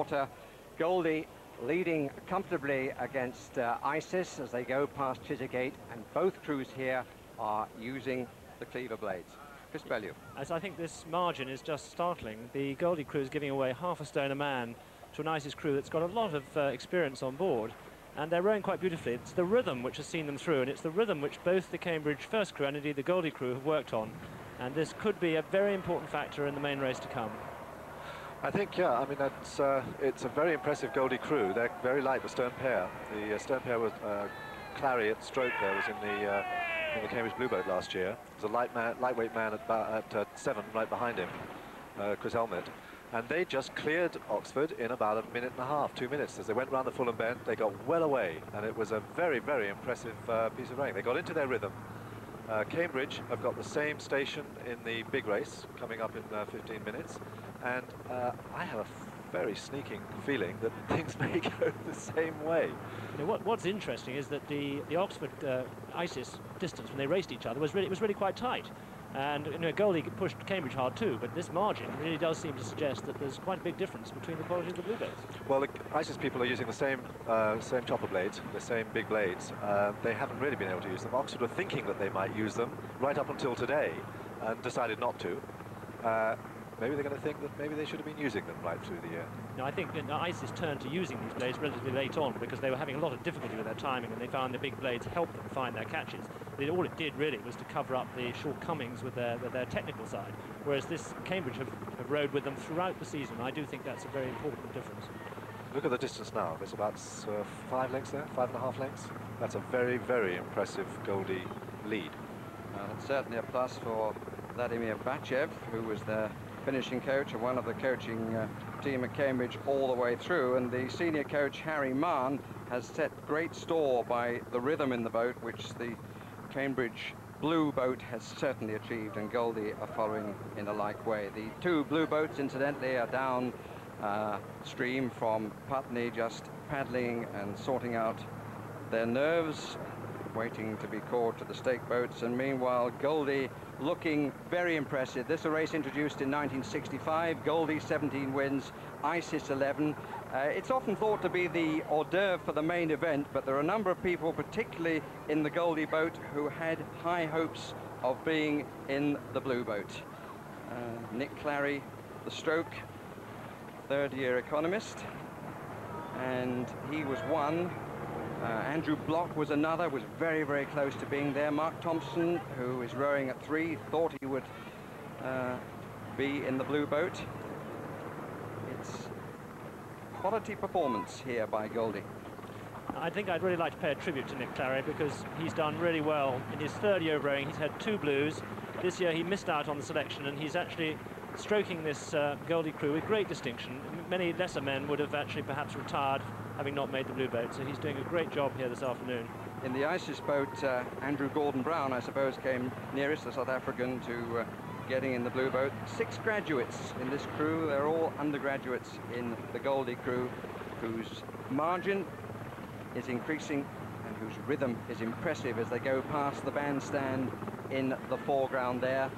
water. Goldie leading comfortably against Isis as they go past Chiswick, and both crews here are using the cleaver blades. Chris Bellew. As I think this margin is just startling. The Goldie crew is giving away half a stone a man to an Isis crew that's got a lot of experience on board, and they're rowing quite beautifully. It's the rhythm which has seen them through, and it's the rhythm which both the Cambridge first crew and indeed the Goldie crew have worked on, and this could be a very important factor in the main race to come. I think, yeah, I mean, it's a very impressive Goldie crew. They're very light, the stern pair. The stern pair was Clarry at stroke there, was in the Cambridge Blue Boat last year. There's a lightweight man at 7 right behind him, Chris Elmitt. And they just cleared Oxford in about a minute and a half, 2 minutes. As they went round the Fulham Bend, they got well away, and it was a very, very impressive piece of rowing. They got into their rhythm. Cambridge have got the same station in the big race coming up in 15 minutes, and I have a very sneaking feeling that things may go the same way. You know, what's interesting is that the Oxford Isis distance when they raced each other was really quite tight. And you know, Goldie pushed Cambridge hard too, but this margin really does seem to suggest that there's quite a big difference between the quality of the blue boats. Well, the Isis people are using the same chopper blades, the same big blades. They haven't really been able to use them. Oxford were thinking that they might use them right up until today, and decided not to. Maybe they're going to think that maybe they should have been using them right through the year. No, I think Isis turned to using these blades relatively late on because they were having a lot of difficulty with their timing, and they found the big blades helped them find their catches. All it did really was to cover up the shortcomings with their technical side, whereas this Cambridge have rowed with them throughout the season. I do think that's a very important difference. Look at the distance now. There's about 5 lengths there, 5.5 lengths. That's a very, very impressive Goldie lead. It's certainly a plus for Vladimir Bachev, who was their finishing coach and one of the coaching team at Cambridge all the way through, and the senior coach Harry Mann has set great store by the rhythm in the boat, which the Cambridge Blue boat has certainly achieved, and Goldie are following in a like way. The two blue boats, incidentally, are down stream from Putney, just paddling and sorting out their nerves, waiting to be called to the stake boats. And meanwhile, Goldie looking very impressive. This is a race introduced in 1965. Goldie 17 wins, Isis 11. It's often thought to be the hors d'oeuvre for the main event, but there are a number of people, particularly in the Goldie boat, who had high hopes of being in the blue boat. Nick Clarry, the stroke, third-year economist, and he was one. Andrew Block was another, was very, very close to being there. Mark Thomson, who is rowing at 3, thought he would be in the blue boat. It's quality performance here by Goldie. I think I'd really like to pay a tribute to Nick Clarry because he's done really well. In his third year of rowing, he's had 2 blues. This year he missed out on the selection, and he's actually stroking this Goldie crew with great distinction. Many lesser men would have actually perhaps retired having not made the blue boat, so he's doing a great job here this afternoon. In the Isis boat, Andrew Gordon-Brown, I suppose, came nearest, the South African, to getting in the blue boat. 6 graduates in this crew. They're all undergraduates in the Goldie crew, whose margin is increasing and whose rhythm is impressive as they go past the bandstand in the foreground there.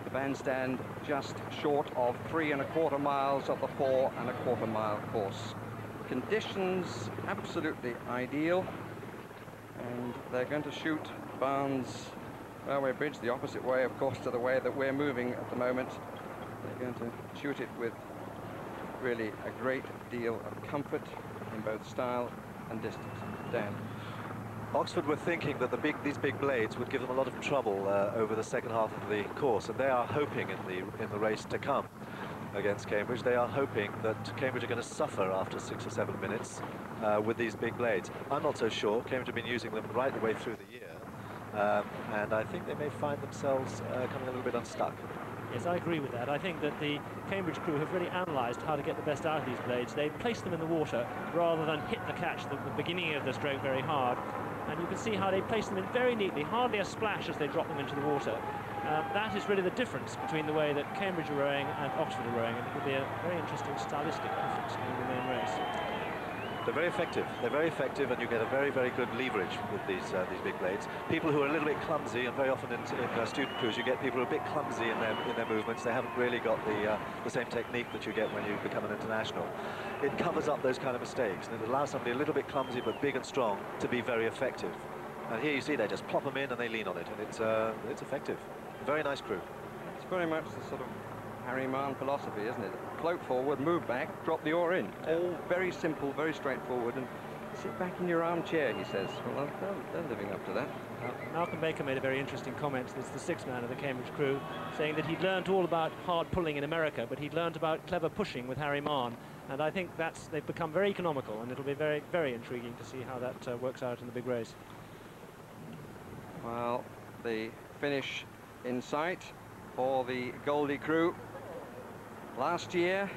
The bandstand just short of 3¼ miles of the 4¼ mile course. Conditions absolutely ideal, and they're going to shoot Barnes Railway Bridge the opposite way, of course, to the way that we're moving at the moment. They're going to shoot it with really a great deal of comfort in both style and distance. Dan. Oxford were thinking that these big blades would give them a lot of trouble over the second half of the course, and they are hoping in the race to come against Cambridge. They are hoping that Cambridge are going to suffer after 6 or 7 minutes with these big blades. I'm not so sure. Cambridge have been using them right the way through the year, and I think they may find themselves coming a little bit unstuck. Yes, I agree with that. I think that the Cambridge crew have really analysed how to get the best out of these blades. They place them in the water rather than hit the catch at the beginning of the stroke very hard. And you can see how they place them in very neatly, hardly a splash as they drop them into the water. That is really the difference between the way that Cambridge are rowing and Oxford are rowing, and it will be a very interesting stylistic difference in the main race. They're very effective. They're very effective, and you get a very, very good leverage with these big blades. People who are a little bit clumsy, and very often in student crews, you get people who are a bit clumsy in their movements. They haven't really got the same technique that you get when you become an international. It covers up those kind of mistakes, and it allows somebody a little bit clumsy but big and strong to be very effective. And here you see they just plop them in and they lean on it, and it's effective. Very nice crew. It's very much the sort of Harry Mahon philosophy, isn't it? Float forward, move back, drop the oar in. All very simple, very straightforward, and sit back in your armchair, he says. Well, they're living up to that. Malcolm Baker made a very interesting comment. It's the sixth man of the Cambridge crew, saying that he'd learned all about hard pulling in America, but he'd learned about clever pushing with Harry Mahon. And I think they've become very economical, and it'll be very, very intriguing to see how that works out in the big race. Well, the finish in sight for the Goldie crew. Last year,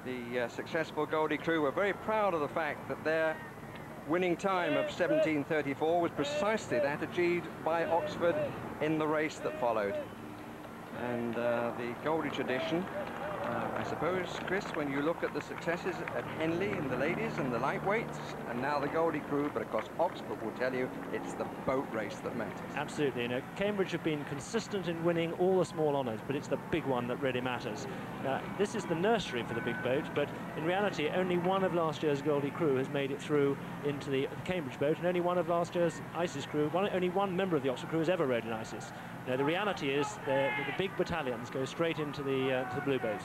the successful Goldie crew were very proud of the fact that their winning time of 17:34 was precisely that achieved by Oxford in the race that followed. And the Goldie tradition, I suppose, Chris, when you look at the successes at Henley in the ladies and the lightweights, and now the Goldie crew, but of course Oxford will tell you it's the boat race that matters. Absolutely. You know, Cambridge have been consistent in winning all the small honours, but it's the big one that really matters. Now, this is the nursery for the big boat, but in reality, only one of last year's Goldie crew has made it through into the Cambridge boat, and only one of last year's Isis crew, only one member of the Oxford crew has ever rowed in Isis. Now, the reality is the big battalions go straight into the blue boats.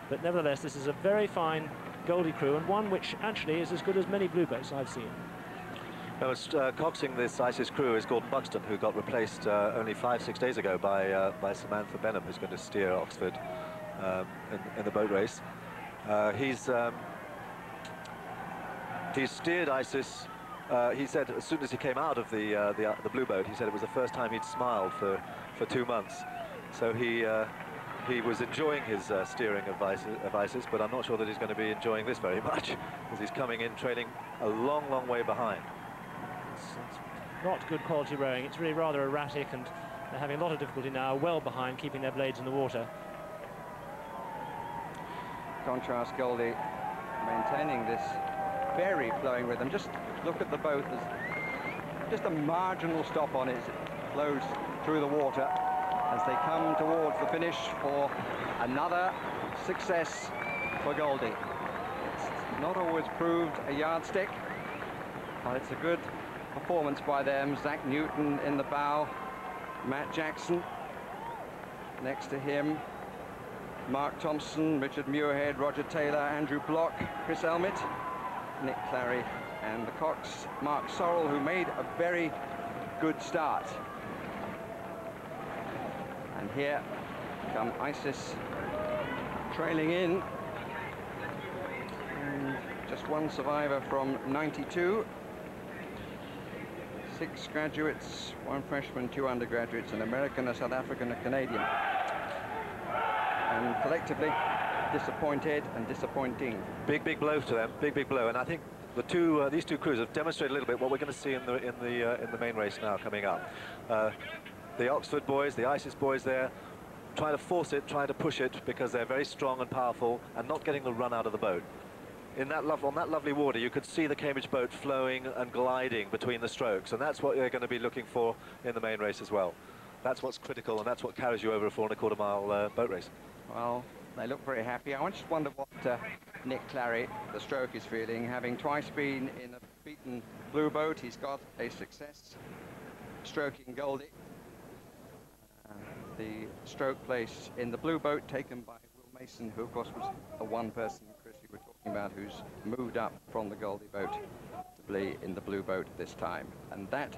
But nevertheless, this is a very fine Goldie crew, and one which actually is as good as many blue boats I've seen. Now, coxing this Isis crew is Gordon Buxton, who got replaced only 5-6 days ago by Samantha Benham, who's going to steer Oxford in the boat race. He's steered Isis. He said as soon as he came out of the blue boat, he said it was the first time he'd smiled for 2 months. So he was enjoying his steering of Isis, but I'm not sure that he's going to be enjoying this very much, because he's coming in trailing a long, long way behind. It's not good quality rowing. It's really rather erratic, and they're having a lot of difficulty now, well behind, keeping their blades in the water. Contrast Goldie maintaining this very flowing rhythm. Just look at the boat. There's just a marginal stop on it as it flows through the water as they come towards the finish for another success for Goldie. It's not always proved a yardstick, but it's a good performance by them. Zach Newton in the bow, Matt Jackson next to him, Mark Thomson, Richard Muirhead, Roger Taylor, Andrew Block, Chris Elmitt, Nick Clarry, and the cox, Mark Sorrell, who made a very good start. And here come Isis trailing in. And just one survivor from 92. 6 graduates, 1 freshman, 2 undergraduates, an American, a South African, a Canadian. And collectively, disappointed and disappointing. Big blow to them, big blow. And I think these two crews have demonstrated a little bit what we're going to see in the main race now coming up. The Oxford boys, the Isis boys there, trying to force it, trying to push it, because they're very strong and powerful and not getting the run out of the boat. On that lovely water, you could see the Cambridge boat flowing and gliding between the strokes, and that's what they're going to be looking for in the main race as well. That's what's critical, and that's what carries you over a 4 1/4 mile boat race. Well, they look very happy. I just wonder what Nick Clarry, the stroke, is feeling. Having twice been in a beaten blue boat, he's got a success stroking Goldie. The stroke place in the blue boat taken by Will Mason, who of course was the one person, Chris, you were talking about, who's moved up from the Goldie boat to be in the blue boat this time. And that